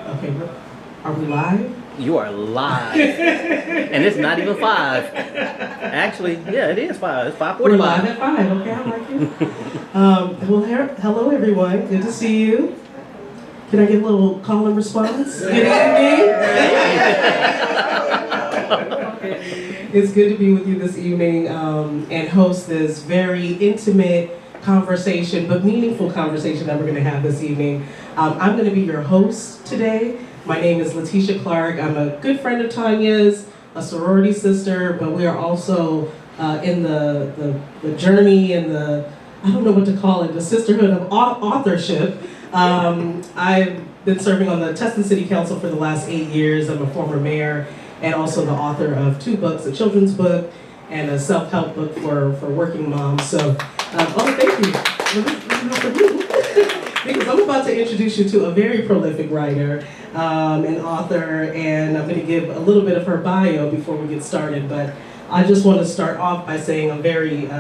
Okay, are we live? You are live. And it's not even 5. Actually, yeah, it is 5. It's 5:45. We're live at 5. Okay, I like it. Well, hello everyone. Good to see you. Can I get a little call and response? Good evening. It's good to be with you this evening and host this very intimate conversation, but meaningful conversation that we're going to have this evening. I'm going to be your host today. My name is Letitia Clark. I'm a good friend of Tonya's, a sorority sister, but we are also in the journey and I don't know what to call it, the sisterhood of authorship. I've been serving on the Tustin City Council for the last 8 years. I'm a former mayor and also the author of 2 books, a children's book and a self-help book for working moms. So, thank you. Because I'm about to introduce you to a very prolific writer, an author, and I'm going to give a little bit of her bio before we get started. But I just want to start off by saying I'm very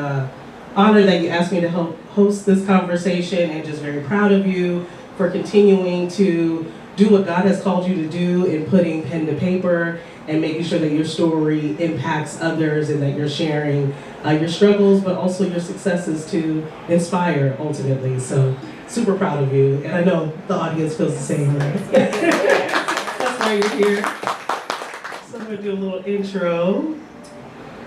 honored that you asked me to help host this conversation, and just very proud of you for continuing to do what God has called you to do in putting pen to paper and making sure that your story impacts others and that you're sharing your struggles, but also your successes to inspire ultimately. So super proud of you, and I know the audience feels the same, right? That's why you're here. So I'm going to do a little intro.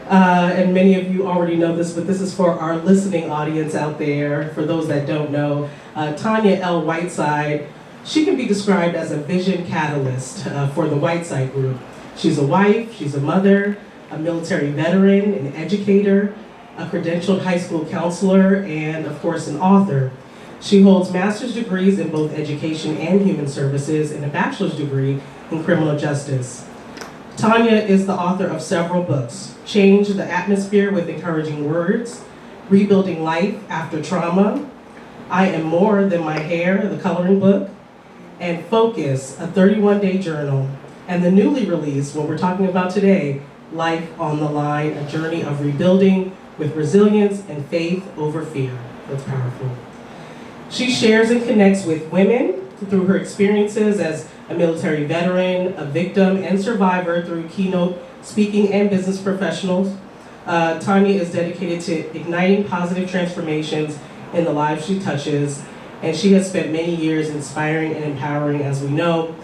And many of you already know this, but this is for our listening audience out there. For those that don't know, Tonya L. Whiteside, she can be described as a vision catalyst for the Whiteside group. She's a wife, she's a mother, a military veteran, an educator, a credentialed high school counselor, and of course an author. She holds master's degrees in both education and human services and a bachelor's degree in criminal justice. Tonya is the author of several books: Change the Atmosphere with Encouraging Words, Rebuilding Life After Trauma, I Am More Than My Hair, the coloring book, and Focus, a 31-day journal, and the newly released, what we're talking about today, Life on the Line, a journey of rebuilding with resilience and faith over fear. That's powerful. She shares and connects with women through her experiences as a military veteran, a victim, and survivor through keynote speaking and business professionals. Tonya is dedicated to igniting positive transformations in the lives she touches, and she has spent many years inspiring and empowering, as we know,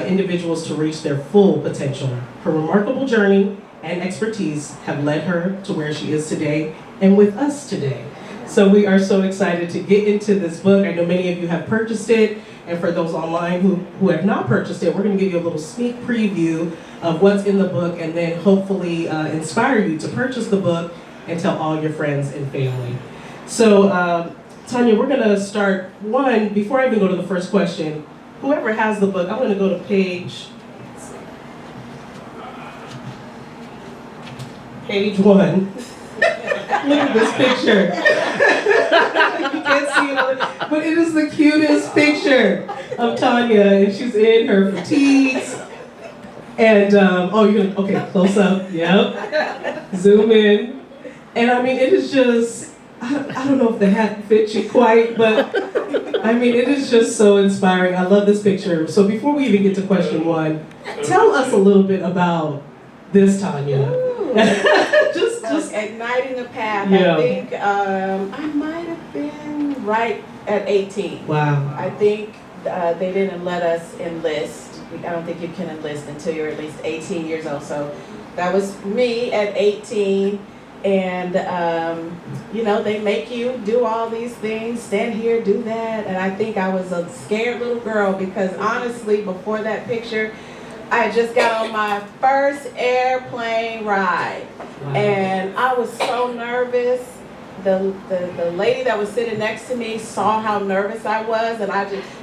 individuals to reach their full potential. Her remarkable journey and expertise have led her to where she is today and with us today. So we are so excited to get into this book. I know many of you have purchased it, and for those online who have not purchased it, we're going to give you a little sneak preview of what's in the book, and then hopefully inspire you to purchase the book and tell all your friends and family. So Tonya, we're going to start before I even go to the first question. Whoever has the book, I'm going to go to page 1. Look at this picture. You can't see it, but it is the cutest picture of Tonya, and she's in her fatigues. And you're gonna close up. Yep. Zoom in. And I mean, it is just, I don't know if the hat fits you quite, but I mean, it is just so inspiring. I love this picture. So before we even get to question 1, tell us a little bit about this Tonya. just igniting a path. Yeah. I think I might have been right at 18. Wow. I think they didn't let us enlist. I don't think you can enlist until you're at least 18 years old. So that was me at 18. And, they make you do all these things, stand here, do that. And I think I was a scared little girl because honestly, before that picture, I had just got on my first airplane ride. Wow. And I was so nervous. The lady that was sitting next to me saw how nervous I was, and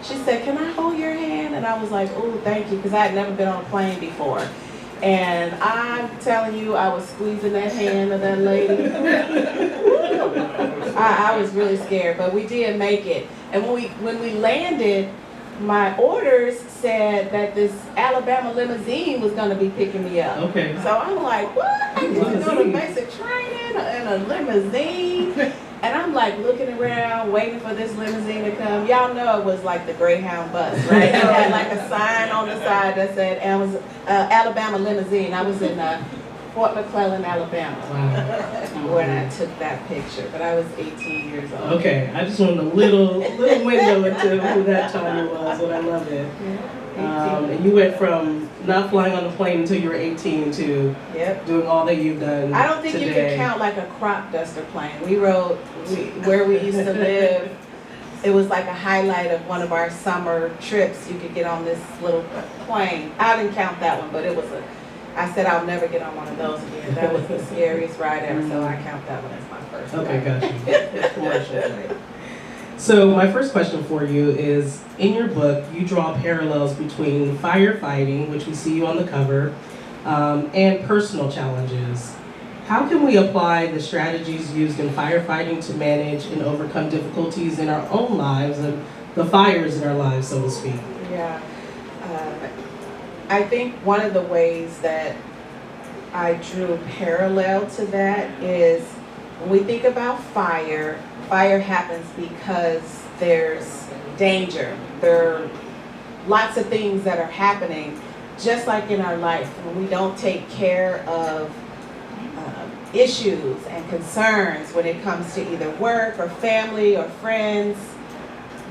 she said, "Can I hold your hand?" And I was like, "Oh, thank you," because I had never been on a plane before. And I'm telling you, I was squeezing that hand of that lady. I was really scared, but we did make it. And when we landed, my orders said that this Alabama limousine was going to be picking me up. Okay. So I'm like, what? I get to go to basic training in a limousine? And And I'm like looking around, waiting for this limousine to come. Y'all know it was like the Greyhound bus, right? It had like a sign on the side that said Alabama limousine. I was in Fort McClellan, Alabama, Wow. when I took that picture. But I was 18 years old. Okay, I just wanted a little window into who that Tonya was, but I love it. Yeah, 18. And you went from not flying on a plane until you were 18 to Yep. doing all that you've done. I don't think you today. can count like a crop duster plane. Where we used to live, it was like a highlight of one of our summer trips. You could get on this little plane. I didn't count that one, but I said I'll never get on one of those again. That was the scariest ride ever, so I count that one as my first. Okay, ride. gotcha. Commercial. So my first question for you is, in your book, you draw parallels between firefighting, which we see you on the cover, and personal challenges. How can we apply the strategies used in firefighting to manage and overcome difficulties in our own lives and the fires in our lives, so to speak? Yeah. I think one of the ways that I drew parallel to that is when we think about fire happens because there's danger. There are lots of things that are happening, just like in our life. When we don't take care of issues and concerns when it comes to either work or family or friends,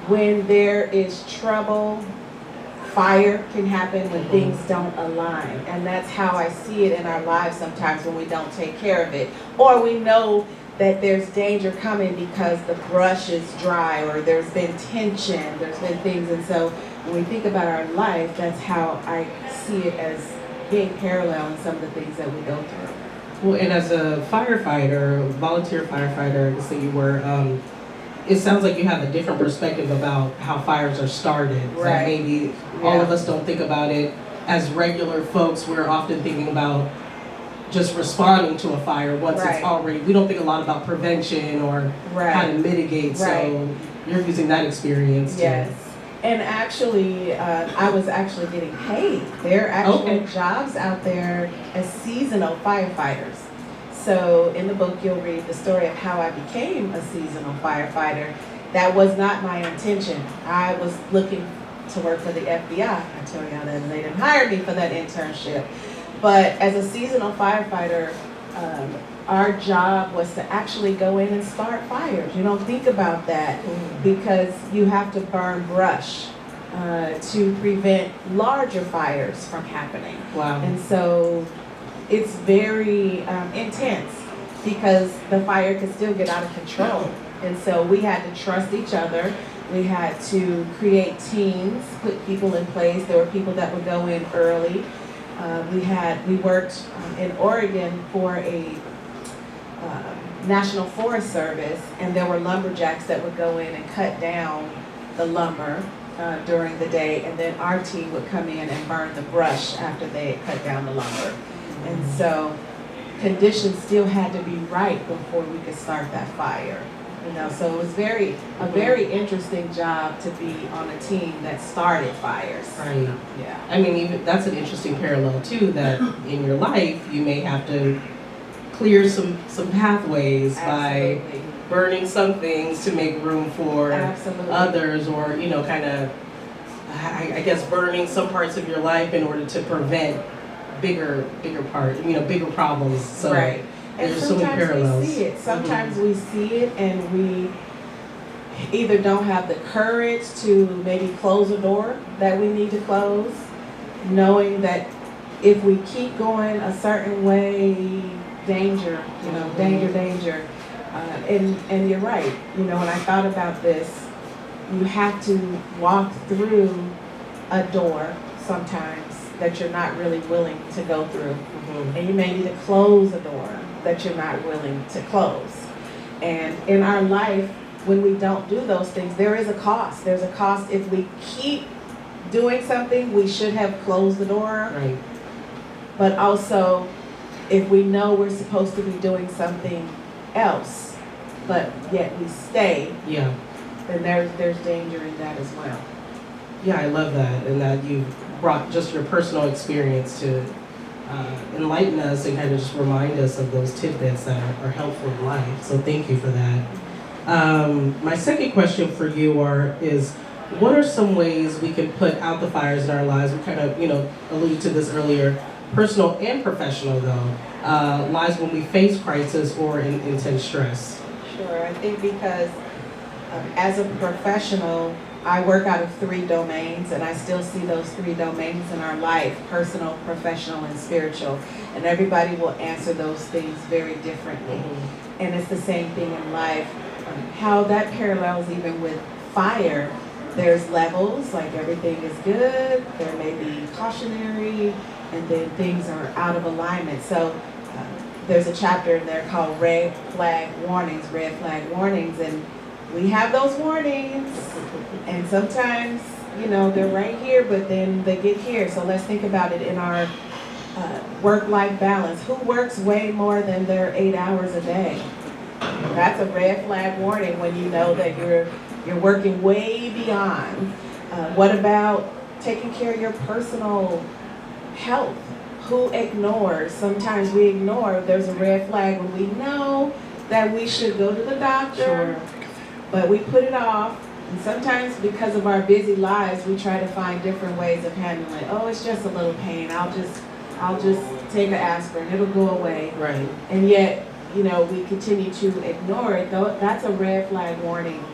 when there is trouble, fire can happen when things don't align. And that's how I see it in our lives sometimes when we don't take care of it. Or we know that there's danger coming because the brush is dry or there's been tension, there's been things. And so when we think about our life, that's how I see it as being parallel in some of the things that we go through. Well, and as a firefighter, volunteer firefighter, so you were, it sounds like you have a different perspective about how fires are started. Right. That maybe all of us don't think about it. As regular folks, we're often thinking about just responding to a fire once Right. it's already, we don't think a lot about prevention or how to mitigate. So you're using that experience too. Yes. And actually, I was actually getting paid. There are actual jobs out there as seasonal firefighters. So in the book, you'll read the story of how I became a seasonal firefighter. That was not my intention. I was looking to work for the FBI. I tell you that they didn't hire me for that internship. But as a seasonal firefighter, our job was to actually go in and start fires. You don't think about that because you have to burn brush to prevent larger fires from happening. Wow. And so it's very intense because the fire could still get out of control. And so we had to trust each other. We had to create teams, put people in place. There were people that would go in early. We worked in Oregon for a National Forest Service, and there were lumberjacks that would go in and cut down the lumber during the day, and then our team would come in and burn the brush after they had cut down the lumber. And so conditions still had to be right before we could start that fire. You know, so it was a very interesting job to be on a team that started fires. Right. Yeah. I mean, even that's an interesting parallel too, that in your life you may have to clear some pathways Absolutely. by burning some things to make room for Absolutely. others, or kind of I guess burning some parts of your life in order to prevent bigger problems. So Right. And there's so many sometimes parallels. we see it. Sometimes we see it and we either don't have the courage to maybe close a door that we need to close, knowing that if we keep going a certain way, danger, danger. And you're right. When I thought about this, you have to walk through a door sometimes that you're not really willing to go through. And you may need to close a door that you're not willing to close. And in our life, when we don't do those things, there is a cost. There's a cost if we keep doing something we should have closed the door. Right. But also, if we know we're supposed to be doing something else, but yet we stay, Yeah. then there's danger in that as well. Yeah, I love that, and that you brought just your personal experience to enlighten us and kind of just remind us of those tidbits that are helpful in life. So thank you for that. My second question for you is, what are some ways we can put out the fires in our lives? We kind of, alluded to this earlier, personal and professional though, lives when we face crisis or intense stress. Sure, I think because as a professional, I work out of 3 domains, and I still see those 3 domains in our life: personal, professional, and spiritual. And everybody will answer those things very differently. And it's the same thing in life. How that parallels even with fire, there's levels, like everything is good, there may be cautionary, and then things are out of alignment. So there's a chapter in there called red flag warnings, and we have those warnings, and sometimes, they're right here, but then they get here. So let's think about it in our work-life balance. Who works way more than their 8 hours a day? That's a red flag warning when you know that you're working way beyond. What about taking care of your personal health? Who ignores? Sometimes we ignore. There's a red flag when we know that we should go to the doctor. Sure. But we put it off, and sometimes because of our busy lives, we try to find different ways of handling it. Oh, it's just a little pain. I'll just take an aspirin. It'll go away. Right. And yet, we continue to ignore it. Though that's a red flag warning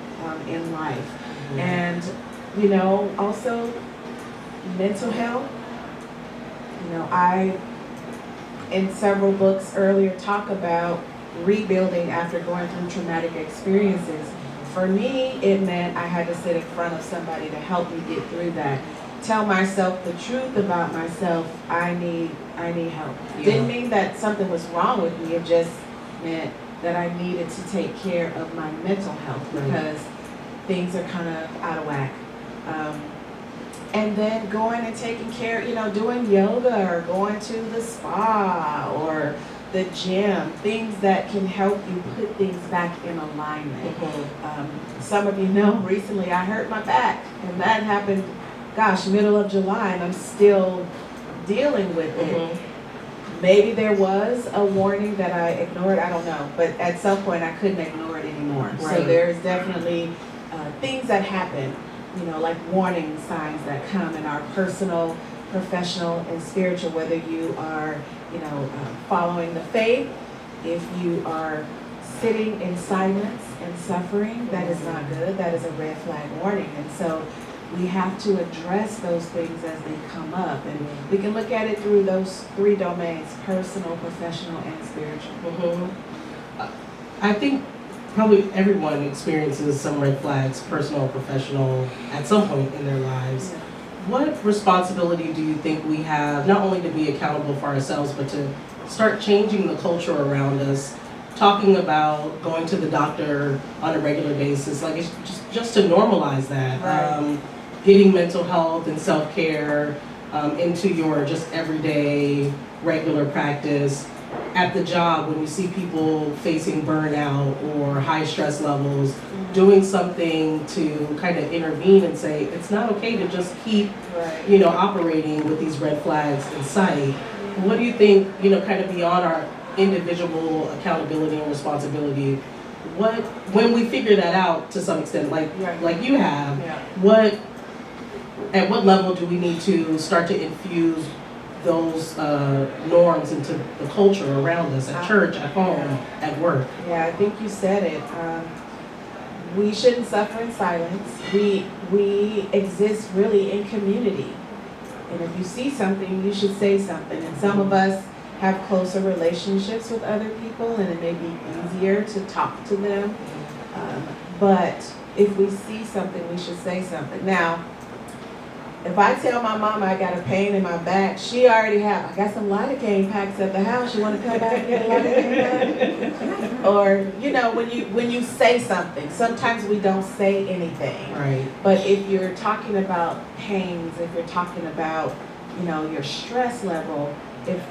in life. Mm-hmm. And also mental health. I in several books earlier talk about rebuilding after going through traumatic experiences. For me, it meant I had to sit in front of somebody to help me get through that. Tell myself the truth about myself. I need help. Yeah. Didn't mean that something was wrong with me. It just meant that I needed to take care of my mental health because things are kind of out of whack. And then going and taking care, doing yoga or going to the spa or the gym, things that can help you put things back in alignment. Some of you know recently I hurt my back, and that happened, middle of July, and I'm still dealing with it. Maybe there was a warning that I ignored, I don't know, but at some point I couldn't ignore it anymore. Right. So there's definitely things that happen, like warning signs that come in our personal, professional, and spiritual, whether you are, following the faith, if you are sitting in silence and suffering, that is not good. That is a red flag warning. And so we have to address those things as they come up. And we can look at it through those 3 domains: personal, professional, and spiritual. I think probably everyone experiences some red flags, personal, professional, at some point in their lives. Yeah. What responsibility do you think we have, not only to be accountable for ourselves, but to start changing the culture around us, talking about going to the doctor on a regular basis, like it's just to normalize that, Right. Getting mental health and self-care into your just everyday, regular practice. At the job, when you see people facing burnout or high stress levels, doing something to kind of intervene and say, it's not okay to just keep, Right. Operating with these red flags in sight. What do you think, kind of beyond our individual accountability and responsibility, when we figure that out to some extent, like you have, Yeah. at what level do we need to start to infuse those norms into the culture around us, at church, at home, at work? Yeah, I think you said it. We shouldn't suffer in silence. We exist really in community. And if you see something, you should say something. And some of us have closer relationships with other people, and it may be easier to talk to them. But if we see something, we should say something. Now, if I tell my mama I got a pain in my back, she already have. I got some lidocaine packs at the house. You want to come back and get a lidocaine pack? Or when you say something, sometimes we don't say anything. Right. But if you're talking about pains, if you're talking about your stress level, if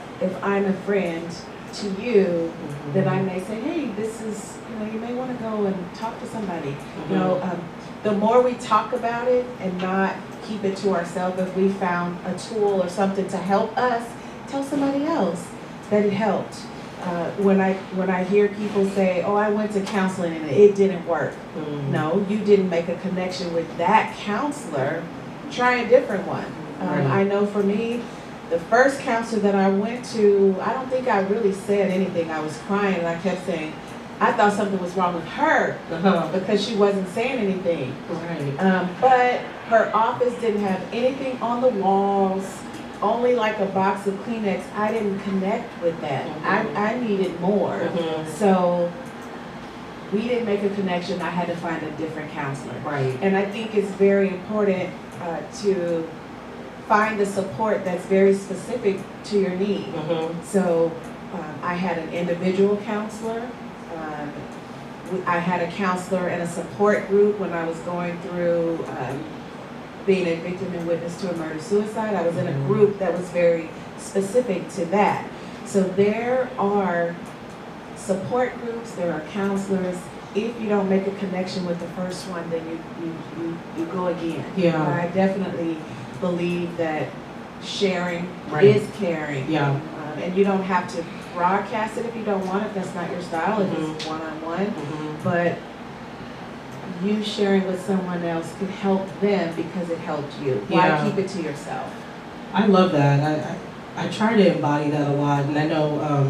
I'm a friend to you, then I may say, hey, this is you may want to go and talk to somebody. The more we talk about it and not keep it to ourselves, if we found a tool or something to help us, tell somebody else that it helped. when I hear people say, "Oh, I went to counseling and it didn't work." No, you didn't make a connection with that counselor. Try a different one. Right. I know for me, the first counselor that I went to, I don't think I really said anything. I was crying and I kept saying, I thought something was wrong with her because she wasn't saying anything. Right. But her office didn't have anything on the walls, only like a box of Kleenex. I didn't connect with that. I needed more. So we didn't make a connection. I had to find a different counselor. Right. And I think it's very important to find the support that's very specific to your need. So I had an individual counselor. I had a counselor and a support group when I was going through being a victim and witness to a murder-suicide. I was in a group that was very specific to that. So there are support groups, there are counselors. If you don't make a connection with the first one, then you go again. Yeah. I definitely believe that sharing Right. is caring. Yeah. And you don't have to broadcast it if you don't want it. That's not your style. If it's one-on-one. But you sharing with someone else could help them because it helped you. Why Yeah. keep it to yourself? I love that. I try to embody that a lot, and I know,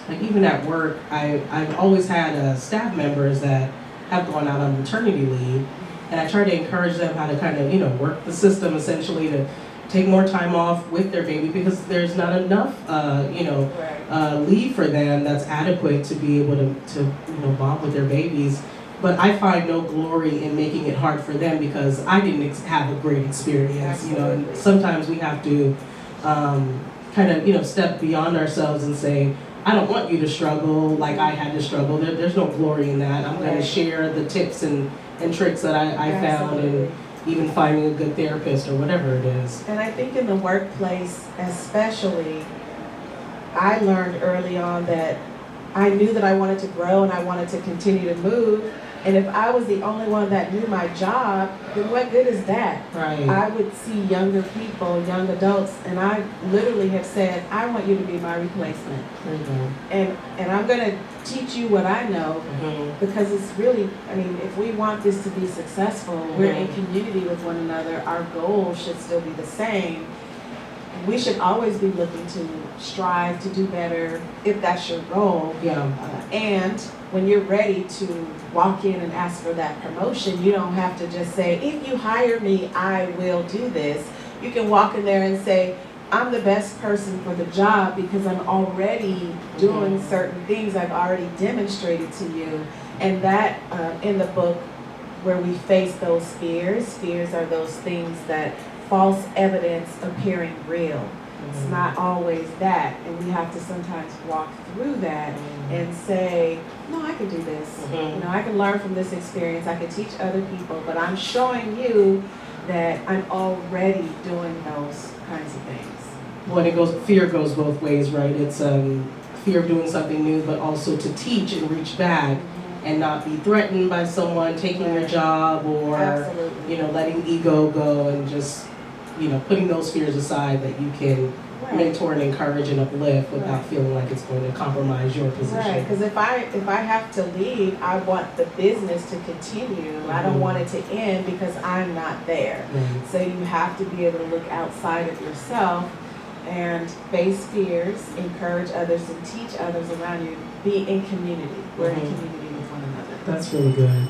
like even at work, I've always had staff members that have gone out on maternity leave, and I try to encourage them how to kind of work the system essentially to take more time off with their baby because there's not enough leave for them that's adequate to be able to bond with their babies. But I find no glory in making it hard for them because I didn't have a great experience, and sometimes we have to kind of, step beyond ourselves and say, I don't want you to struggle like I had to struggle. There's no glory in that. I'm going to share the tips and tricks that I found and even finding a good therapist or whatever it is. And I think in the workplace especially, I learned early on that I knew that I wanted to grow and I wanted to continue to move. And if I was the only one that knew my job, then what good is that? Right. I would see younger people, young adults, and I literally have said, I want you to be my replacement. And I'm going to teach you what I know because it's really, if we want this to be successful, we're in community with one another. Our goal should still be the same. We should always be looking to strive to do better if that's your goal. And when you're ready to walk in and ask for that promotion, you don't have to just say, if you hire me, I will do this. You can walk in there and say, I'm the best person for the job because I'm already doing certain things I've already demonstrated to you. And that in the book where we face those fears are those things that false evidence appearing real. It's not always that, and we have to sometimes walk through that and say, no, I can do this. I can learn from this experience. I can teach other people, but I'm showing you that I'm already doing those kinds of things. Well, fear goes both ways, right? It's fear of doing something new, but also to teach and reach back and not be threatened by someone taking your job or letting ego go and just putting those fears aside that you can mentor and encourage and uplift without feeling like it's going to compromise your position. Right, because if I have to leave, I want the business to continue. I don't want it to end because I'm not there. So you have to be able to look outside of yourself and face fears, encourage others, and teach others around you. Be in community. We're in community with one another. That's really good.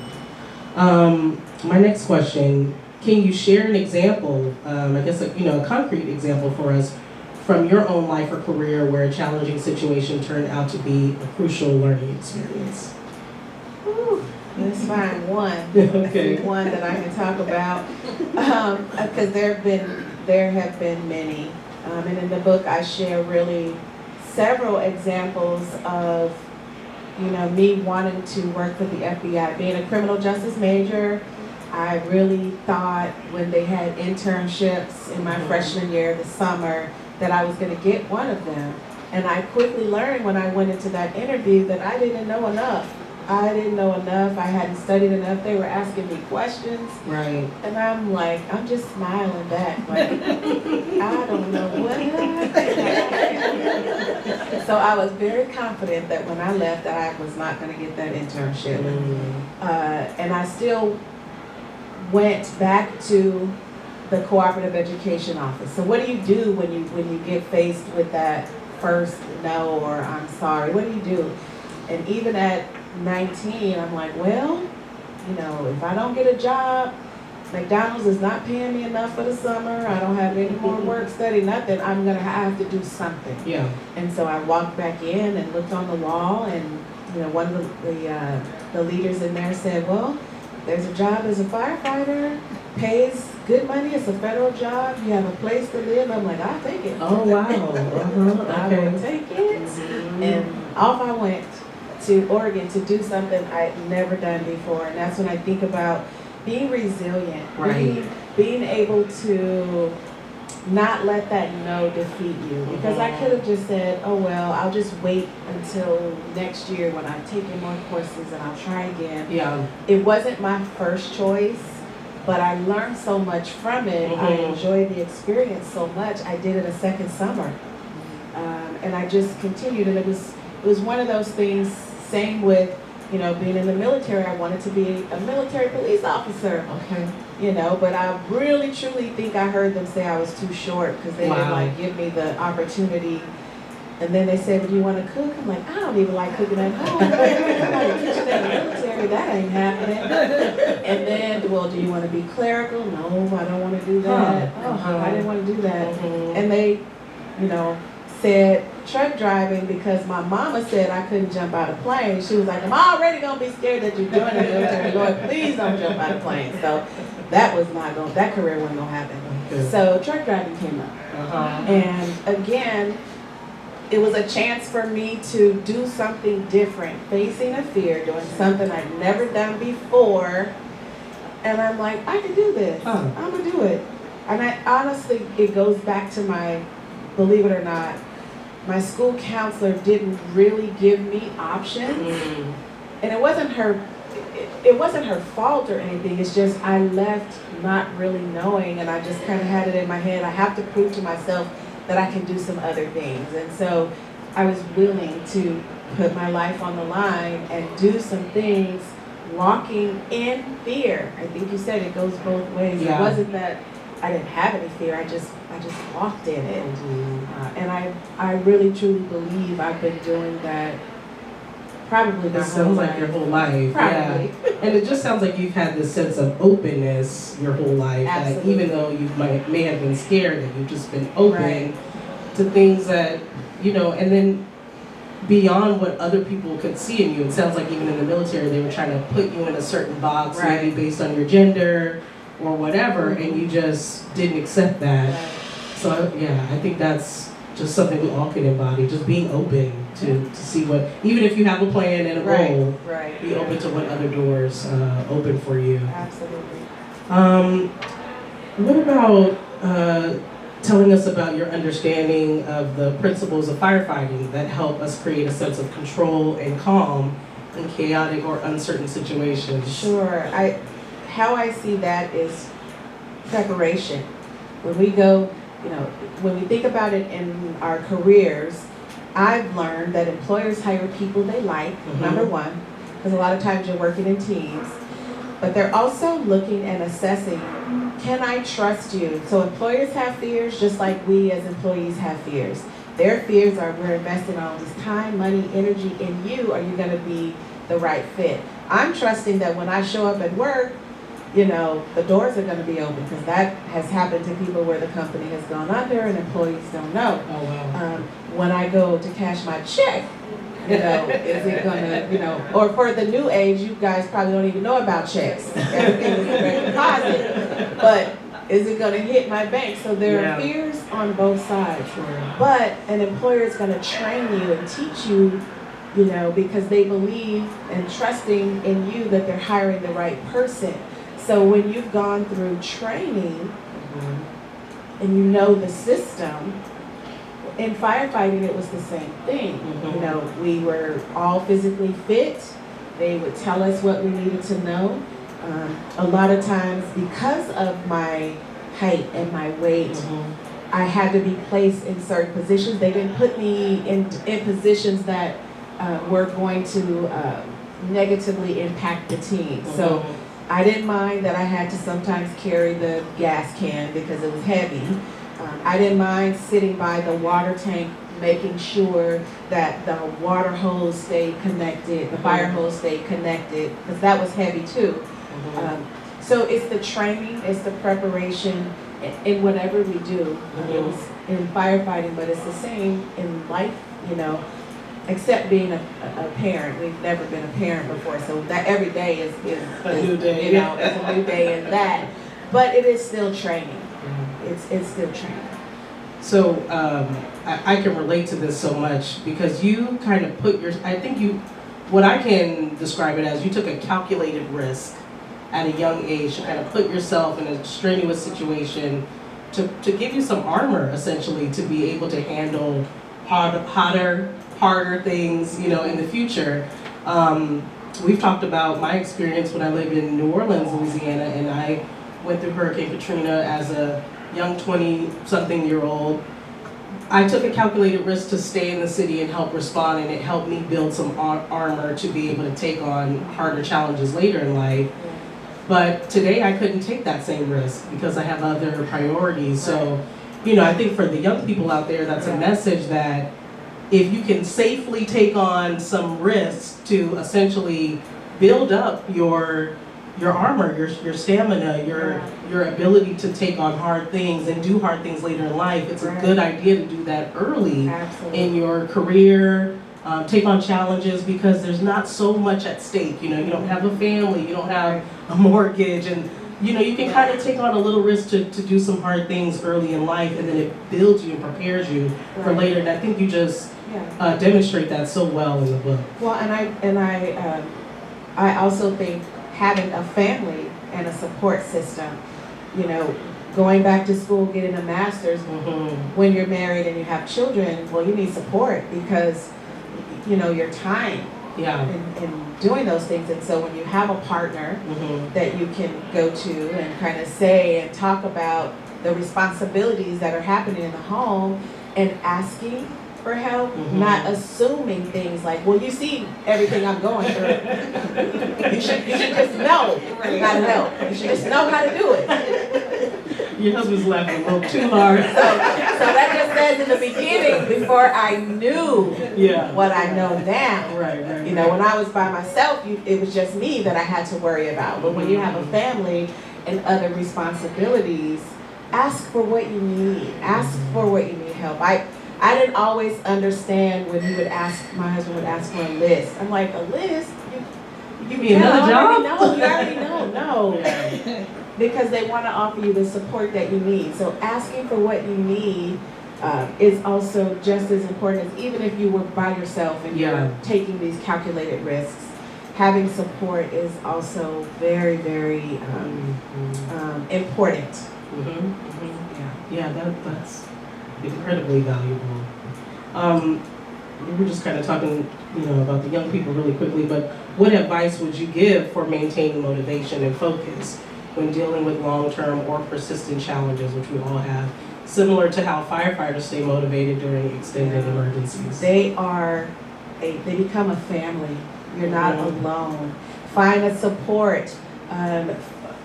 My next question. Can you share an example, I guess a concrete example for us from your own life or career where a challenging situation turned out to be a crucial learning experience? Let's find one. Okay. One that I can talk about because there have been many. And in the book I share really several examples of me wanting to work for the FBI, being a criminal justice major. I really thought when they had internships in my freshman year, the summer, that I was going to get one of them. And I quickly learned when I went into that interview that I didn't know enough. I hadn't studied enough. They were asking me questions. Right. And I'm just smiling back. Like, I don't know what. So So I was very confident that when I left that I was not going to get that internship. And I still went back to the cooperative education office. So what do you do when you get faced with that first no or I'm sorry? What do you do? And even at 19, I'm like, well, you know, if I don't get a job, McDonald's is not paying me enough for the summer, I don't have any more work study, nothing, I'm gonna have to do something. Yeah. And so I walked back in and looked on the wall, and you know, one of the leaders in there said, well, there's a job as a firefighter, pays good money, it's a federal job, you have a place to live. I'm like, I'll take it. Oh, wow. I will take it. And off I went to Oregon to do something I'd never done before. And that's when I think about being resilient, Right. being able to not let that no defeat you. Because I could have just said, oh well, I'll just wait until next year when I'm taking more courses and I'll try again. Yeah. It wasn't my first choice, but I learned so much from it. I enjoyed the experience so much. I did it a second summer. And I just continued, and it was one of those things, same with, you know, being in the military. I wanted to be a military police officer. Okay. You know, but I really truly think I heard them say I was too short because they didn't like give me the opportunity. And then they said, well, do you want to cook? I'm like, I don't even like cooking at home. I'm like a kitchen in the military, that ain't happening. And then, well, do you want to be clerical? No, I don't want to do that. I didn't want to do that. And they, you know, said truck driving because my mama said I couldn't jump out of planes. She was like, I'm already going to be scared that you join the military. Lord, please don't jump out of planes. So that was not going, that career wasn't going to happen. Okay. So truck driving came up. And again, it was a chance for me to do something different, facing a fear, doing something I'd never done before. And I'm like, I can do this. I'm going to do it. And I honestly, it goes back to my, believe it or not, my school counselor didn't really give me options. And it wasn't her fault or anything. It's just I left not really knowing, and I just kind of had it in my head. I have to prove to myself that I can do some other things. And so I was willing to put my life on the line and do some things, walking in fear. I think you said it goes both ways. Yeah. It wasn't that I didn't have any fear. I just walked in it. And I really truly believe I've been doing that probably my It whole sounds life. like your whole life. Probably. Yeah. And it just sounds like you've had this sense of openness your whole life. That Absolutely. even though you may have been scared, that you've just been open Right. to things that, you know, and then beyond what other people could see in you. It sounds like even in the military, they were trying to put you in a certain box, Right. maybe based on your gender or whatever, and you just didn't accept that. Right. So yeah, I think that's just something we all can embody, just being open to see what, even if you have a plan and a goal, Right. be open to what other doors open for you. Absolutely. What about telling us about your understanding of the principles of firefighting that help us create a sense of control and calm in chaotic or uncertain situations? Sure. How I see that is preparation. When we go, you know, when we think about it in our careers, I've learned that employers hire people they like, number one, because a lot of times you're working in teams, but they're also looking and assessing, can I trust you? So employers have fears just like we as employees have fears. Their fears are, we're investing all this time, money, energy in you. Are you going to be the right fit? I'm trusting that when I show up at work, you know, the doors are going to be open, because that has happened to people where the company has gone under and employees don't know. Oh, wow. When I go to cash my check, you know, is it going to, you know, or for the new age, you guys probably don't even know about checks. Everything is direct deposit. But is it going to hit my bank? So there are fears on both sides. Sure. But an employer is going to train you and teach you, you know, because they believe and trusting in you that they're hiring the right person. So when you've gone through training and you know the system, in firefighting it was the same thing. You know, we were all physically fit. They would tell us what we needed to know. A lot of times, because of my height and my weight, I had to be placed in certain positions. They didn't put me in positions that were going to negatively impact the team. So I didn't mind that I had to sometimes carry the gas can because it was heavy. I didn't mind sitting by the water tank, making sure that the water hose stayed connected, the fire hose stayed connected, because that was heavy too. So it's the training, it's the preparation in whatever we do. It was in firefighting, but it's the same in life, you know, except being a parent. We've never been a parent before, so that every day is a new day. You know, it's a new day in that. But it is still training. It's still training. So I can relate to this so much because you kind of what I can describe it as, you took a calculated risk at a young age to kind of put yourself in a strenuous situation to give you some armor, essentially, to be able to handle harder things, you know, in the future. We've talked about my experience when I lived in New Orleans, Louisiana, and I went through Hurricane Katrina as a young 20-something-year-old. I took a calculated risk to stay in the city and help respond, and it helped me build some armor to be able to take on harder challenges later in life. But today I couldn't take that same risk because I have other priorities. So, you know, I think for the young people out there, that's a message that if you can safely take on some risks to essentially build up your armor, your stamina, your ability to take on hard things and do hard things later in life, it's a good idea to do that early in your career. Take on challenges because there's not so much at stake. You know, you don't have a family, you don't have a mortgage, and you know, you can kind of take on a little risk to do some hard things early in life, and then it builds you and prepares you for later. And I think you just demonstrate that so well in the book. Well, and I also think having a family and a support system, you know, going back to school, getting a master's, when you're married and you have children, well, you need support because, you know, your time in doing those things. And so when you have a partner that you can go to and kind of say and talk about the responsibilities that are happening in the home and asking for help, not assuming things like, well, you see everything I'm going through. You should just know how to help. You should just know how to do it. Your husband's laughing a little too hard. So that just says in the beginning, before I knew what I know now. Right. You know, when I was by myself, it was just me that I had to worry about. But when you have a family and other responsibilities, ask for what you need. Ask for what you need help. I didn't always understand when my husband would ask for a list. I'm like, a list? You give me another job? No, you already know. No. Because they want to offer you the support that you need. So asking for what you need is also just as important as even if you were by yourself and you're taking these calculated risks. Having support is also very, very important. That's incredibly valuable. We were just kind of talking, you know, about the young people really quickly, but what advice would you give for maintaining motivation and focus when dealing with long-term or persistent challenges, which we all have, similar to how firefighters stay motivated during extended emergencies? They become a family. You're not alone. Find a support.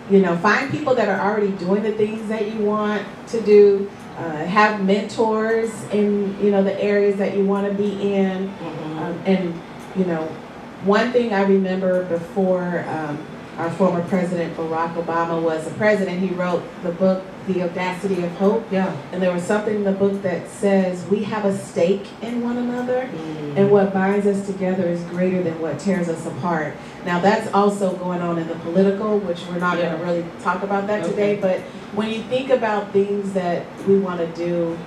You know, find people that are already doing the things that you want to do. Have mentors in, you know, the areas that you want to be in. And, you know, one thing I remember before our former president, Barack Obama, was a president, he wrote the book, The Audacity of Hope. And there was something in the book that says we have a stake in one another, and what binds us together is greater than what tears us apart. Now that's also going on in the political, which we're not going to really talk about that today, but when you think about things that we want to do,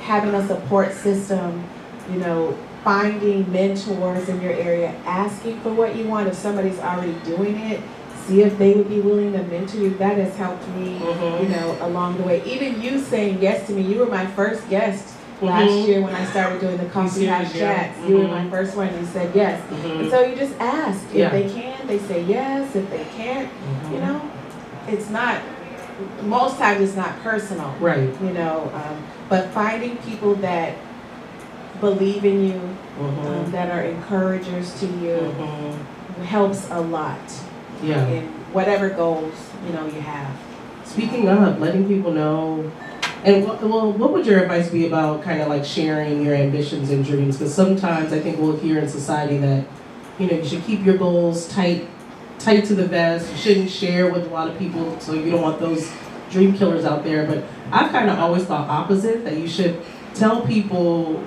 having a support system, you know, finding mentors in your area, asking for what you want. If somebody's already doing it, see if they would be willing to mentor you. That has helped me, you know, along the way. Even you saying yes to me. You were my first guest last year when I started doing the coffee house chats. You were my first one. You said yes. And so you just ask. If they can, they say yes. If they can't, you know, it's not most times it's not personal, Right. you know, but finding people that believe in you, that are encouragers to you, helps a lot Yeah. in whatever goals, you know, you have. Speaking of, letting people know, and what would your advice be about kind of like sharing your ambitions and dreams? Because sometimes I think we'll hear in society that, you know, you should keep your goals tight to the vest. You shouldn't share with a lot of people, so you don't want those dream killers out there. But I've kind of always thought opposite, that you should tell people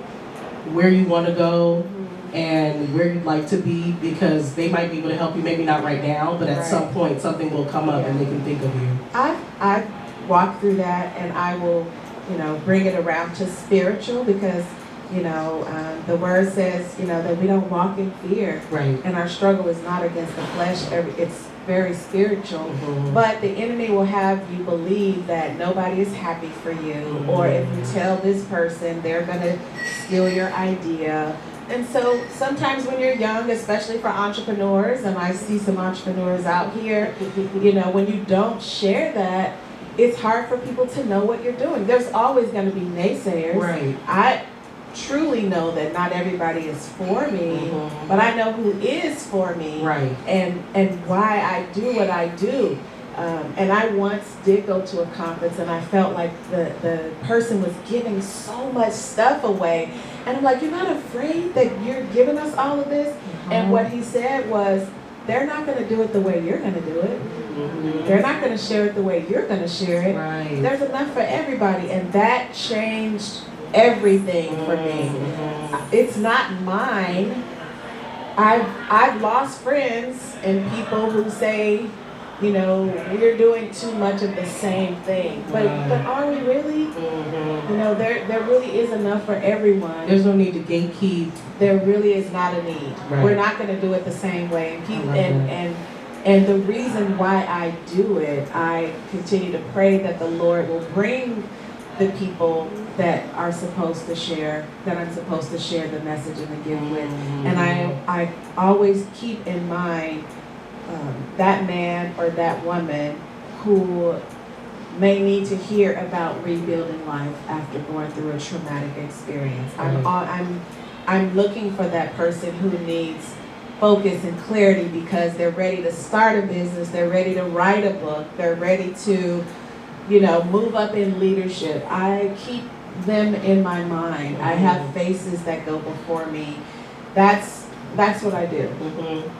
where you want to go and where you'd like to be, because they might be able to help you, maybe not right now, but at some point something will come up and they can think of you. I've walked through that, and I will, you know, bring it around to spiritual, because, you know, the word says, you know, that we don't walk in fear. Right. And our struggle is not against the flesh. It's very spiritual. But the enemy will have you believe that nobody is happy for you, or if you tell this person, they're going to steal your idea. And so sometimes when you're young, especially for entrepreneurs, and I see some entrepreneurs out here, you know, when you don't share that, it's hard for people to know what you're doing. There's always going to be naysayers. Right. I truly know that not everybody is for me, but I know who is for me, Right. and why I do what I do. And I once did go to a conference, and I felt like the person was giving so much stuff away. And I'm like, you're not afraid that you're giving us all of this? And what he said was, they're not going to do it the way you're going to do it. They're not going to share it the way you're going to share it. Right. There's enough for everybody. And that changed everything for me. It's not mine. I've lost friends and people who say, you know, we're doing too much of the same thing. But are we really? You know, there really is enough for everyone. There's no need to gatekeep. There really is not a need. Right. We're not going to do it the same way. And the reason why I do it, I continue to pray that the Lord will bring the people that are supposed to share, that I'm supposed to share the message and the gift with. And I always keep in mind that man or that woman who may need to hear about rebuilding life after going through a traumatic experience. I'm looking for that person who needs focus and clarity, because they're ready to start a business, they're ready to write a book, they're ready to, you know, move up in leadership. I keep them in my mind. I have faces that go before me. That's what I do.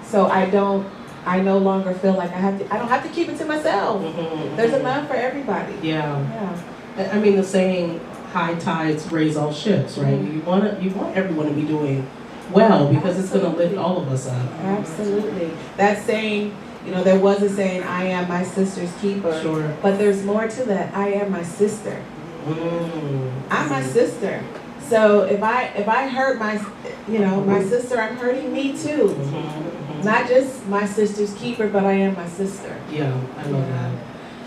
So I no longer feel like I don't have to keep it to myself. There's enough for everybody. Yeah. I mean, the saying, high tides raise all ships, right? You want everyone to be doing well, because it's going to lift all of us up. Absolutely. That saying, you know, there was a saying, I am my sister's keeper. Sure. But there's more to that. I am my sister. I'm my sister. So if I hurt my sister, I'm hurting me too. Not just my sister's keeper, but I am my sister. Yeah, I love that.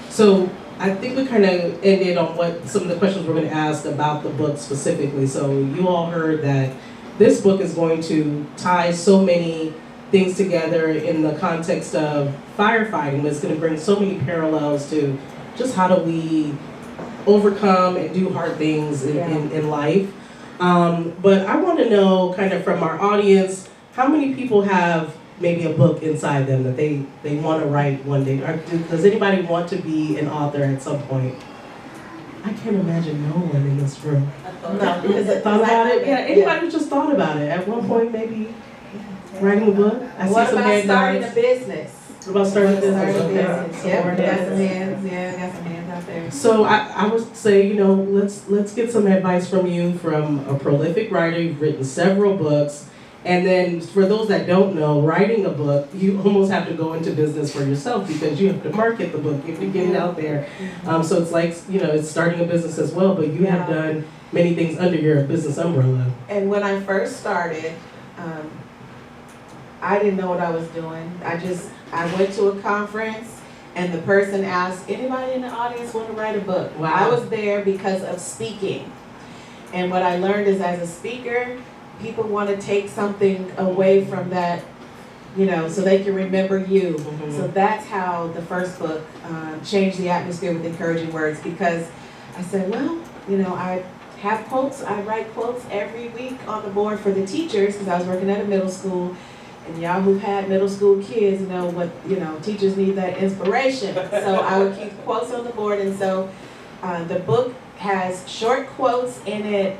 So I think we kind of ended on what some of the questions we're going to ask about the book specifically. So you all heard that this book is going to tie so many things together in the context of firefighting. It's going to bring so many parallels to just how do we overcome and do hard things in life. But I want to know, kind of from our audience, how many people have maybe a book inside them that they want to write one day? Or does anybody want to be an author at some point? I can't imagine no one in this room. No, because Thought about it? Yeah, anybody who just thought about it at one point, maybe writing a book? What about starting a business? What about starting a business? Starting a Okay. business. Yep, got some hands. Got some hands out there. So I would say, you know, let's get some advice from you, from a prolific writer. You've written several books. And then for those that don't know, writing a book, you almost have to go into business for yourself, because you have to market the book, you have to get it out there. So it's like, you know, it's starting a business as well, but you have done many things under your business umbrella. And when I first started, I didn't know what I was doing. I went to a conference, and the person asked, anybody in the audience want to write a book? Wow. I was there because of speaking. And what I learned is, as a speaker, people want to take something away from that so they can remember you. Mhm. So that's how the first book changed the atmosphere with encouraging words, because I said, well, I have quotes. I write quotes every week on the board for the teachers, because I was working at a middle school. And y'all who've had middle school kids know what, teachers need that inspiration. So I would keep quotes on the board. And so the book has short quotes in it.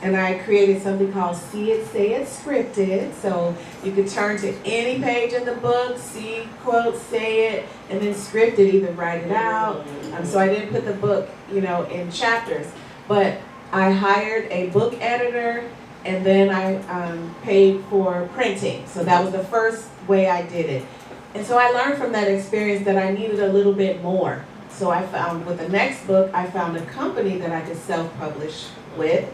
And I created something called See It, Say It, Scripted. So you could turn to any page in the book, see, quote, say it, and then script it, either write it out. So I didn't put the book, in chapters. But I hired a book editor, and then I paid for printing. So that was the first way I did it. And so I learned from that experience that I needed a little bit more. So I found, with the next book, I found a company that I could self-publish with.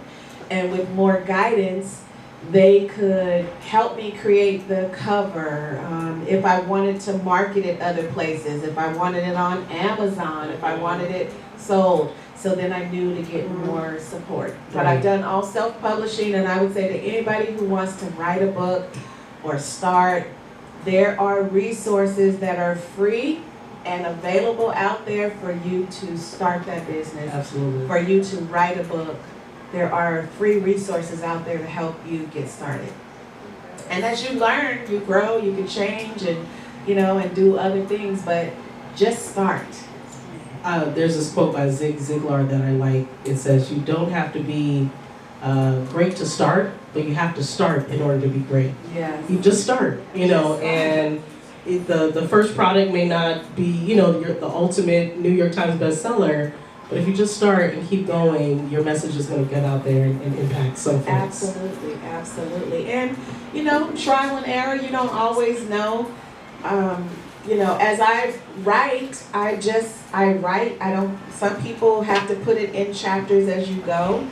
And with more guidance, they could help me create the cover. If I wanted to market it other places, if I wanted it on Amazon, if I wanted it sold. So then I knew to get more support. But I've done all self-publishing, and I would say to anybody who wants to write a book or start, there are resources that are free and available out there for you to start that business. Absolutely. For you to write a book. There are free resources out there to help you get started. And as you learn, you grow, you can change and, and do other things, but just start. There's this quote by Zig Ziglar that I like. It says, you don't have to be great to start, but you have to start in order to be great. Yes. You just start, and the first product may not be, the ultimate New York Times bestseller, but if you just start and keep going, your message is going to get out there and impact some folks. Absolutely, absolutely. And, trial and error, you don't always know. As I write, I write. Some people have to put it in chapters as you go.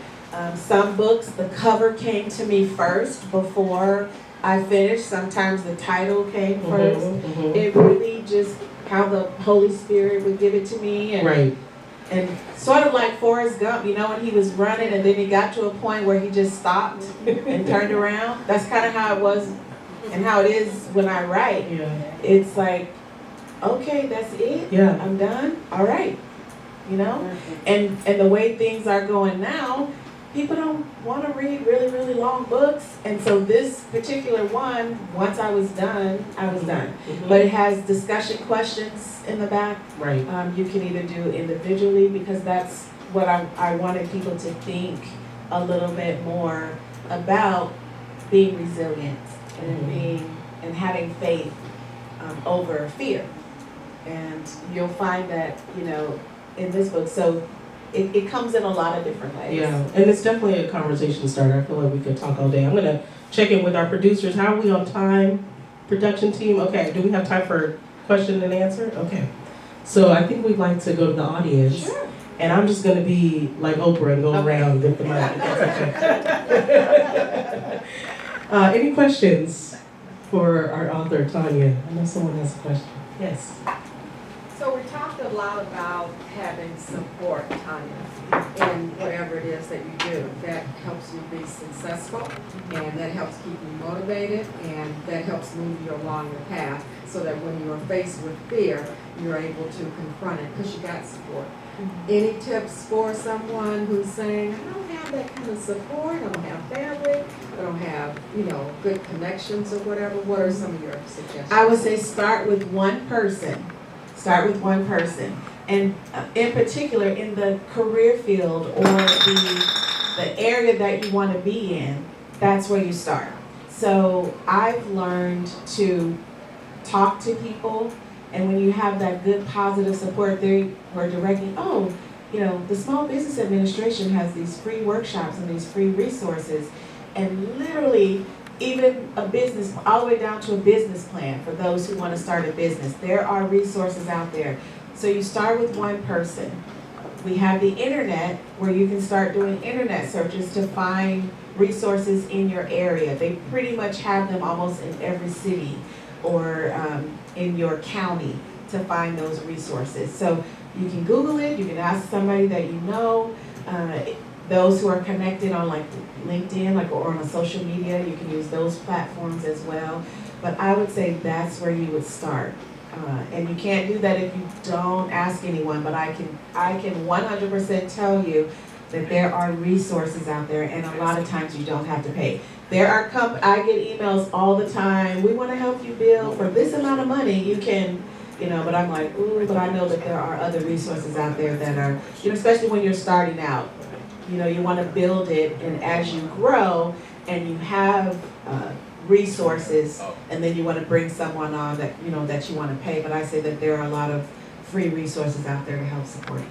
Some books, the cover came to me first before I finished. Sometimes the title came first. Mm-hmm. It really just how the Holy Spirit would give it to me. And, right. And sort of like Forrest Gump, when he was running and then he got to a point where he just stopped and turned around. That's kind of how it was and how it is when I write. Yeah. It's like, okay, that's it. Yeah. I'm done. All right. And the way things are going now, people don't want to read really, really long books. And so this particular one, once I was done, I was done. Mm-hmm. But it has discussion questions in the back. Right. You can either do individually, because that's what I wanted people to think a little bit more about, being resilient and having faith over fear. And you'll find that, in this book. So it comes in a lot of different ways. Yeah, and it's definitely a conversation starter. I feel like we could talk all day. I'm going to check in with our producers. How are we on time? Production team? Okay, do we have time for question and answer? Okay. So I think we'd like to go to the audience. Sure. And I'm just going to be like Oprah and go around with the mic. Any questions for our author, Tonya? I know someone has a question. Yes. So we talked a lot about having support, Tonya, in whatever it is that you do. That helps you be successful, and that helps keep you motivated, and that helps move you along the path so that when you are faced with fear, you're able to confront it because you got support. Any tips for someone who's saying, I don't have that kind of support, I don't have family, I don't have, good connections or whatever? What are some of your suggestions? I would say start with one person. Start with one person. And in particular, in the career field or the area that you want to be in, that's where you start. So I've learned to talk to people, and when you have that good positive support, they were directing, the Small Business Administration has these free workshops and these free resources, and literally even a business, all the way down to a business plan for those who want to start a business. There are resources out there. So you start with one person. We have the internet where you can start doing internet searches to find resources in your area. They pretty much have them almost in every city or in your county to find those resources. So you can Google it, you can ask somebody that you know. Those who are connected on like LinkedIn, or on a social media, you can use those platforms as well. But I would say that's where you would start. And you can't do that if you don't ask anyone, but I can 100% tell you that there are resources out there, and a lot of times you don't have to pay. There are I get emails all the time, we want to help you build for this amount of money, you can, but I'm like, ooh, but I know that there are other resources out there that are, especially when you're starting out. You want to build it, and as you grow and you have resources, and then you want to bring someone on that that you want to pay. But I say that there are a lot of free resources out there to help support you.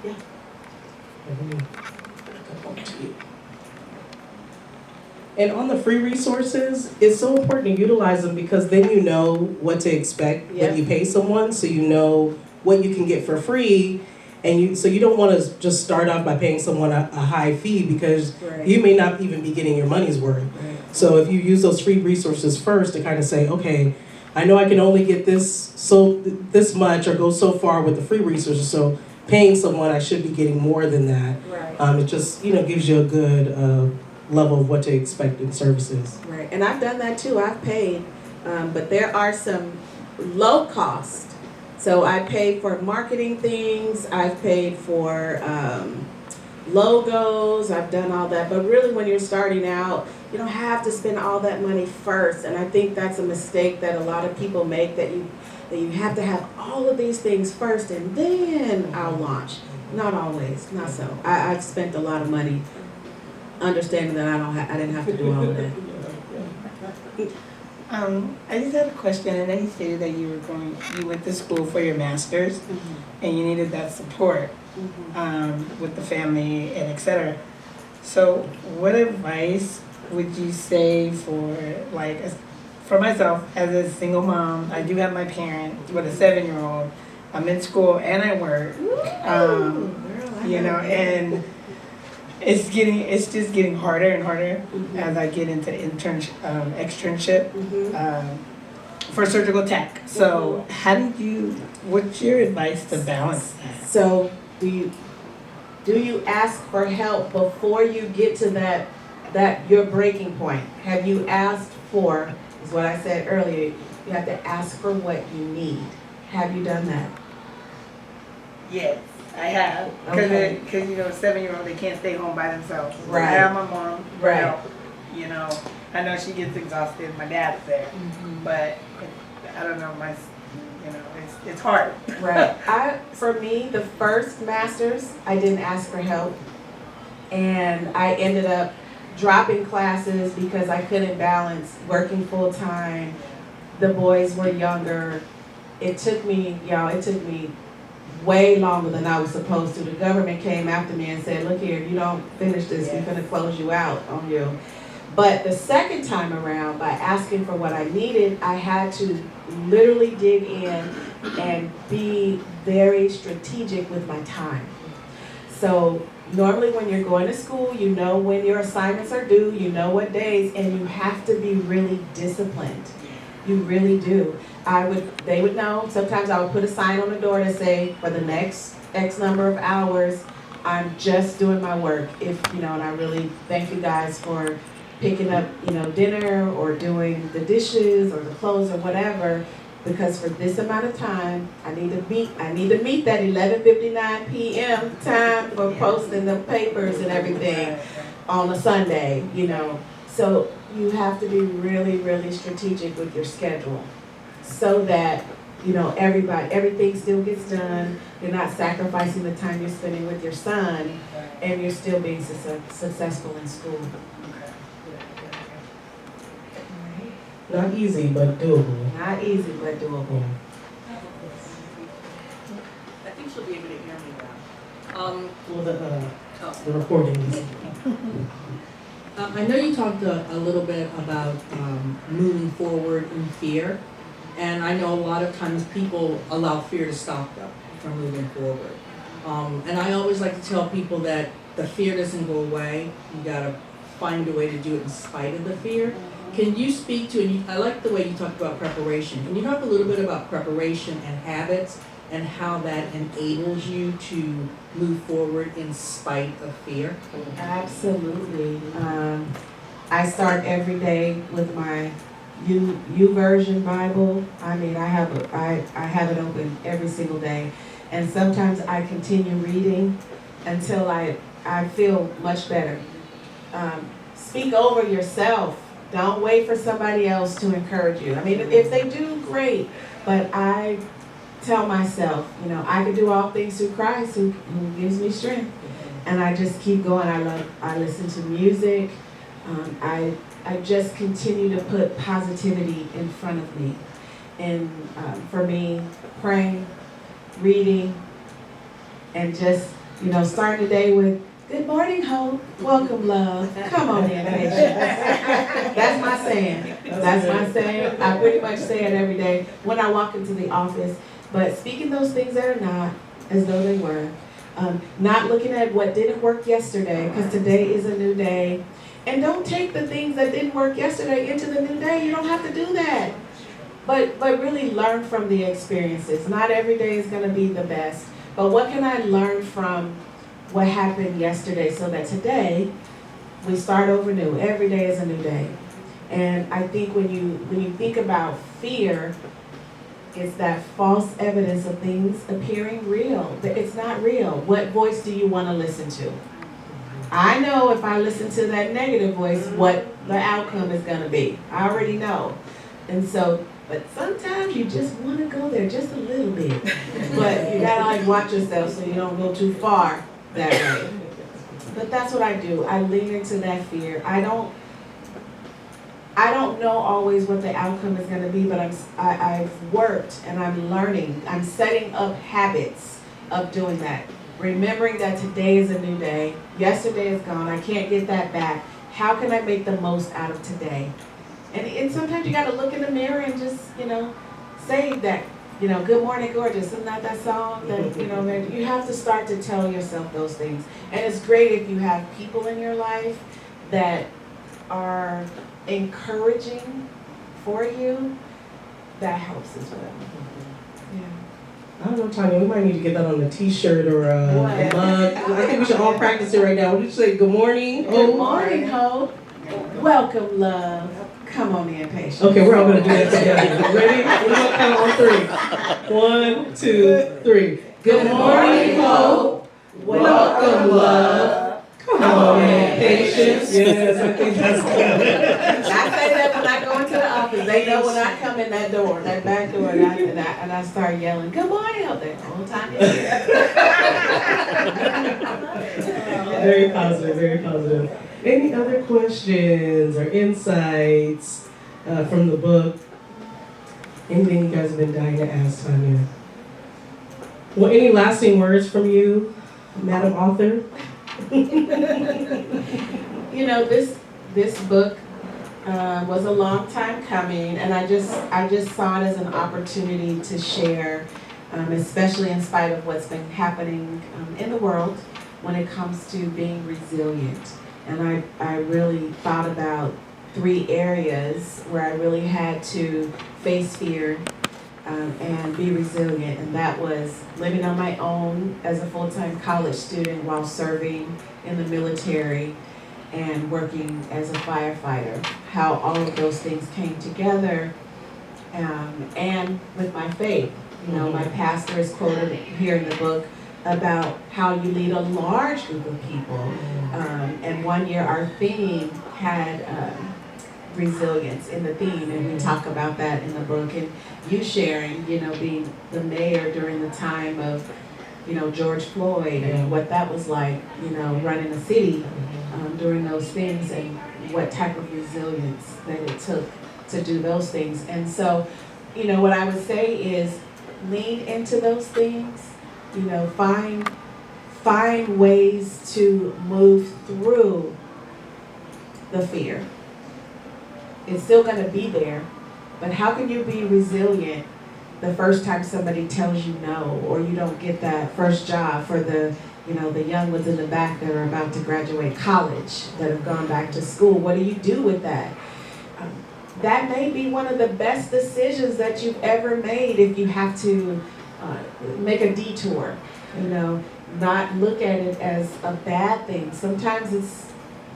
Yeah. And on the free resources, it's so important to utilize them because then you know what to expect when you pay someone, so you know what you can get for free. And you don't want to just start off by paying someone a high fee because you may not even be getting your money's worth. Right. So if you use those free resources first to kind of say, okay, I know I can only get this much or go so far with the free resources. So paying someone, I should be getting more than that. Right. It just gives you a good level of what to expect in services. Right, and I've done that too. I've paid, but there are some low cost. So I paid for marketing things, I've paid for logos, I've done all that. But really when you're starting out, you don't have to spend all that money first. And I think that's a mistake that a lot of people make, that you have to have all of these things first and then I'll launch. Not always, not so. I've spent a lot of money understanding that I didn't have to do all of that. I just had a question. And then you stated that you went to school for your master's, and you needed that support with the family and etc. So, what advice would you say for for myself as a single mom? I do have my parent with a 7-year-old. I'm in school and I work. And it's just getting harder and harder as I get into externship for surgical tech. So what's your advice to balance that? So do you ask for help before you get to that your breaking point? Have you asked for, is what I said earlier, you have to ask for what you need. Have you done that? Yes, I have. Because Okay. a 7-year-old, they can't stay home by themselves. Right. I have my mom. Right. Help, I know she gets exhausted. My dad's there, but I don't know. It's hard. Right. For me, the first master's, I didn't ask for help, and I ended up dropping classes because I couldn't balance working full time. The boys were younger. It took me way longer than I was supposed to. The government came after me and said, look here, if you don't finish this, we're going to close you out on you. But the second time around, by asking for what I needed, I had to literally dig in and be very strategic with my time. So normally when you're going to school, you know when your assignments are due, you know what days, and you have to be really disciplined. You really do. They would know. Sometimes I would put a sign on the door to say, for the next X number of hours, I'm just doing my work. And I really thank you guys for picking up, dinner or doing the dishes or the clothes or whatever, because for this amount of time, I need to meet that 11:59 p.m. time for posting the papers and everything on a Sunday, So you have to be really, really strategic with your schedule so that, everything still gets done. You're not sacrificing the time you're spending with your son, and you're still being successful in school. Not easy, but doable. Not easy, but doable. I think she'll be able to hear me now. Well, the recording is. I know you talked a little bit about moving forward in fear, and I know a lot of times people allow fear to stop them from moving forward. And I always like to tell people that the fear doesn't go away. You gotta find a way to do it in spite of the fear. Can you speak to, and I like the way you talked about preparation. Can you talk a little bit about preparation and habits and how that enables you to move forward in spite of fear? Absolutely. I start every day with my U version Bible. I mean, I have it open every single day, and sometimes I continue reading until I feel much better. Speak over yourself. Don't wait for somebody else to encourage you. I mean, if they do, great. But I tell myself, I can do all things through Christ who gives me strength. And I just keep going. I listen to music. I just continue to put positivity in front of me. And for me, praying, reading, and just, starting the day with, good morning, hope. Welcome, love. Come on in, patience. That's my saying. That's my saying. I pretty much say it every day when I walk into the office. But speaking those things that are not as though they were. Not looking at what didn't work yesterday, because today is a new day. And don't take the things that didn't work yesterday into the new day. You don't have to do that. But really learn from the experiences. Not every day is going to be the best. But what can I learn from what happened yesterday so that today we start over new? Every day is a new day. And I think when you think about fear, it's that false evidence of things appearing real, but it's not real. What voice do you want to listen to? I know if I listen to that negative voice, what the outcome is going to be. I already know. And so, but sometimes you just want to go there just a little bit. But you got to watch yourself so you don't go too far that way. But that's what I do. I lean into that fear. I don't know always what the outcome is going to be, but I've worked and I'm learning. I'm setting up habits of doing that. Remembering that today is a new day. Yesterday is gone. I can't get that back. How can I make the most out of today? And sometimes you got to look in the mirror and just, say that, good morning, gorgeous. Isn't that song that, you have to start to tell yourself those things. And it's great if you have people in your life that are encouraging for you. That helps as well. Yeah. I don't know, Tonya, we might need to get that on a t-shirt or a mug. I think we should all practice it right now. What did you say? Good morning, Good hope. morning, hope. Welcome, love. Come on in, patience. Okay, we're all going to do that together. Ready? We're going to count on 3. 1, 2, 3. Good morning, hope. Welcome, love. Come on in, patience. Yes, I think that's good. I say that when I go into the office. They know when I come in that door, that back door, and I start yelling, good morning, hope. The whole time you're here. Very positive, very positive. Any other questions or insights from the book? Anything you guys have been dying to ask, Tonya? Well, any lasting words from you, Madam Author? This book was a long time coming, and I just saw it as an opportunity to share, especially in spite of what's been happening in the world when it comes to being resilient. And I really thought about 3 areas where I really had to face fear and be resilient. And that was living on my own as a full-time college student while serving in the military and working as a firefighter. How all of those things came together, and with my faith. My pastor is quoted here in the book about how you lead a large group of people. And one year our theme had resilience in the theme, and we talk about that in the book. And you sharing, being the mayor during the time of, George Floyd and what that was like, running a city during those things, and what type of resilience that it took to do those things. And so, what I would say is lean into those things. Find ways to move through the fear. It's still going to be there, but how can you be resilient the first time somebody tells you no, or you don't get that first job for the young ones in the back that are about to graduate college, that have gone back to school? What do you do with that? That may be one of the best decisions that you've ever made if you have to make a detour, not look at it as a bad thing. Sometimes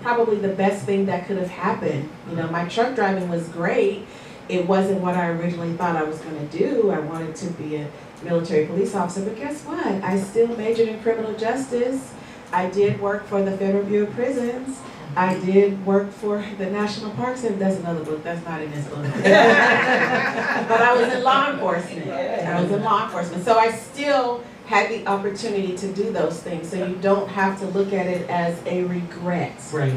probably the best thing that could have happened. You know, my truck driving was great. It wasn't what I originally thought I was going to do. I wanted to be a military police officer, but guess what? I still majored in criminal justice. I did work for the Federal Bureau of Prisons. I did work for the National Park Service. That's another book. That's not in this book. But I was in law enforcement. I was in law enforcement. So I still had the opportunity to do those things. So you don't have to look at it as a regret. Right.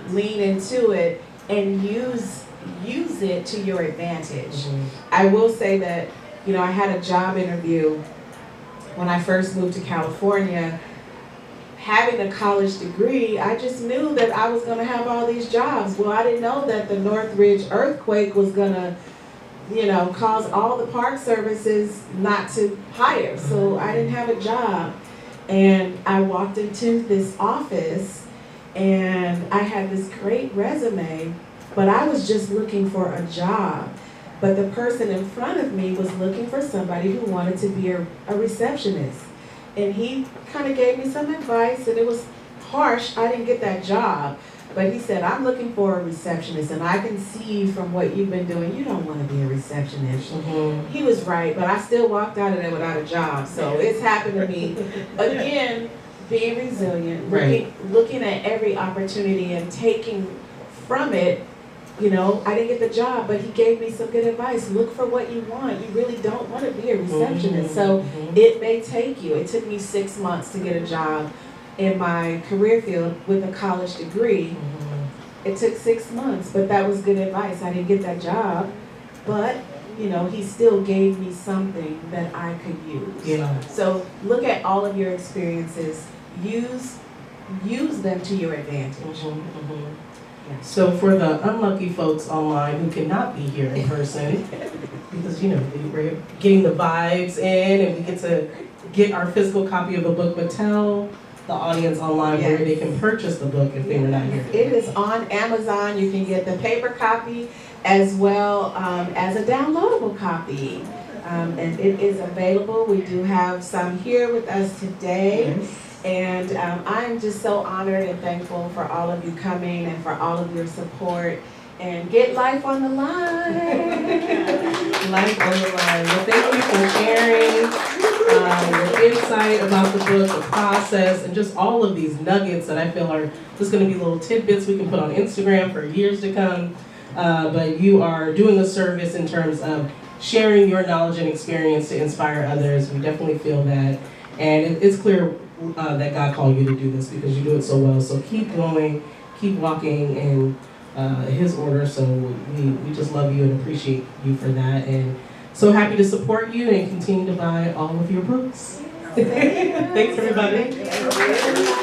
Lean into it and use it to your advantage. Mhm. I will say that, you know, I had a job interview when I first moved to California. Having a college degree, I just knew that I was going to have all these jobs. Well, I didn't know that the Northridge earthquake was going to, you know, cause all the park services not to hire. So I didn't have a job. And I walked into this office and I had this great resume, but I was just looking for a job. But the person in front of me was looking for somebody who wanted to be a receptionist. And he kind of gave me some advice, and it was harsh. I didn't get that job. But he said, I'm looking for a receptionist, and I can see from what you've been doing, you don't want to be a receptionist. Mhm. He was right, but I still walked out of there without a job. So it's happened to me. Again, being resilient, looking at every opportunity and taking from it. You know, I didn't get the job, but he gave me some good advice. Look for what you want. You really don't want to be a receptionist. So it may take you. It took me 6 months to get a job in my career field with a college degree. It took 6 months, but that was good advice. I didn't get that job, but, you know, he still gave me something that I could use. Yeah. So look at all of your experiences. Use them to your advantage. So for the unlucky folks online who cannot be here in person, because, you know, we're getting the vibes in and we get to get our physical copy of the book, but tell the audience online where they can purchase the book if they were not here. It is on Amazon. You can get the paper copy as well as a downloadable copy. And it is available. We do have some here with us today. And I'm just so honored and thankful for all of you coming and for all of your support. And get life on the line. Life on the line. Well, thank you for sharing your insight about the book, the process, and just all of these nuggets that I feel are just going to be little tidbits we can put on Instagram for years to come. But you are doing a service in terms of sharing your knowledge and experience to inspire others. We definitely feel that. And it's clear that God called you to do this because you do it so well. So keep going, keep walking in His order. So we just love you and appreciate you for that. And so happy to support you and continue to buy all of your books. Thanks, everybody.